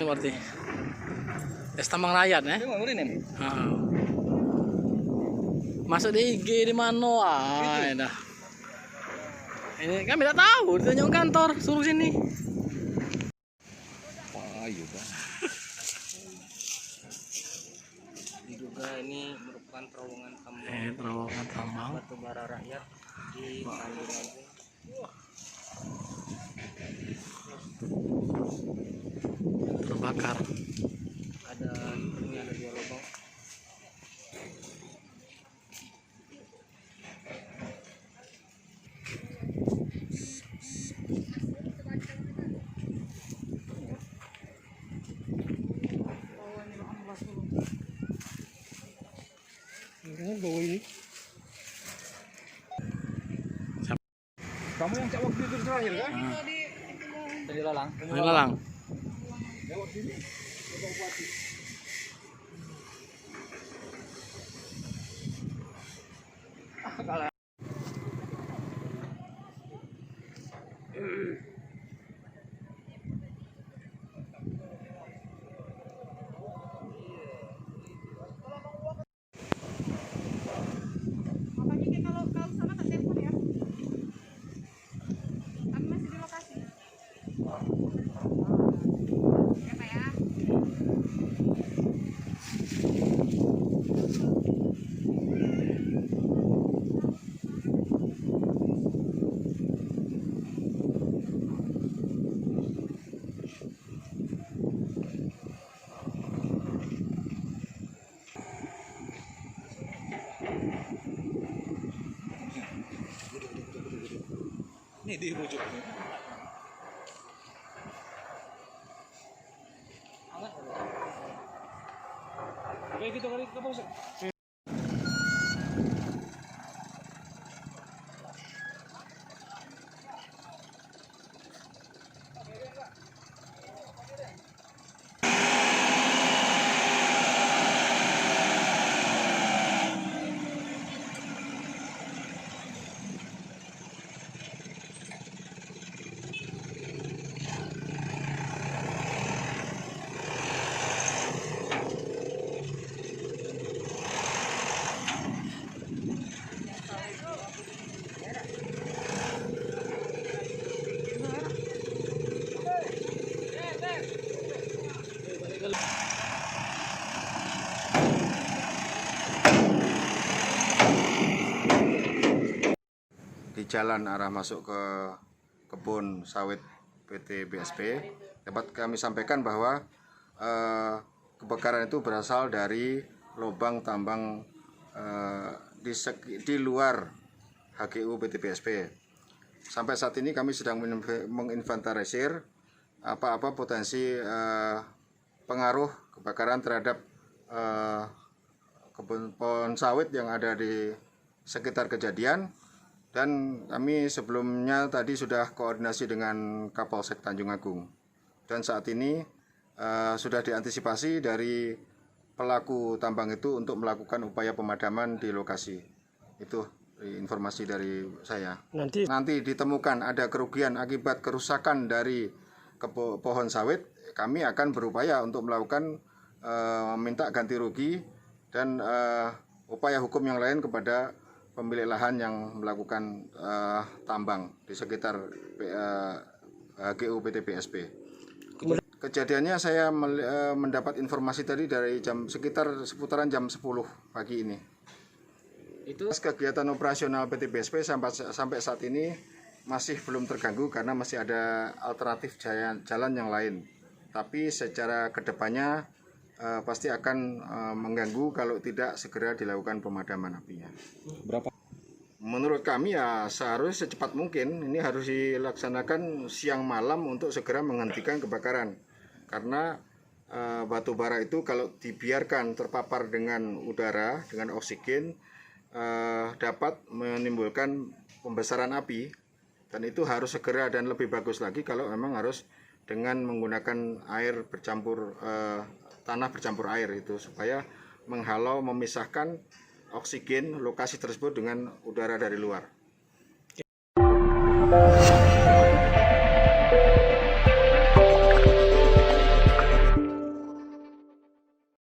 berarti. Es tambang rakyat ya. Masuk di IG di mana? Dah. Ini kami tidak tahu, ditunjuk kantor, suruh sini. Ayo bang. Diduga ini merupakan terowongan tambang. Terowongan tambang. Batu bara rakyat di Tanjung Agung. Terbakar. Ini ada 2 lubang. Bau ini. Kamu yang cak waktu itu terakhir kan? Dari Lalang. Ini lalang. Lewat sini. Lubang Bupati. Kalau sana tak telepon ya. Kami masih di lokasi. Ya Pak ya. Ini di ujung ini. Oke gitu kali ke bos. Di jalan arah masuk ke kebun sawit PT BSP dapat kami sampaikan bahwa kebakaran itu berasal dari lubang tambang di luar HGU PT BSP. Sampai saat ini kami sedang menginventarisir apa-apa potensi pengaruh kebakaran terhadap kebun pohon sawit yang ada di sekitar kejadian. Dan kami sebelumnya tadi sudah koordinasi dengan Kapolsek Tanjung Agung. Dan saat ini sudah diantisipasi dari pelaku tambang itu untuk melakukan upaya pemadaman di lokasi. Itu informasi dari saya. Nanti ditemukan ada kerugian akibat kerusakan dari pohon sawit, kami akan berupaya untuk melakukan minta ganti rugi dan upaya hukum yang lain kepada pemilik lahan yang melakukan tambang di sekitar HGU PT BSP. Kejadiannya saya mendapat informasi tadi dari sekitar seputaran jam 10 pagi ini. Itu kegiatan operasional PT BSP sampai saat ini masih belum terganggu karena masih ada alternatif jalan yang lain. Tapi secara kedepannya pasti akan mengganggu kalau tidak segera dilakukan pemadaman apinya. Berapa? Menurut kami ya seharusnya secepat mungkin ini harus dilaksanakan siang malam untuk segera menghentikan kebakaran. Karena batu bara itu kalau dibiarkan terpapar dengan udara, dengan oksigen dapat menimbulkan pembesaran api dan itu harus segera dan lebih bagus lagi kalau memang harus dengan menggunakan air bercampur tanah bercampur air itu supaya menghalau memisahkan oksigen lokasi tersebut dengan udara dari luar.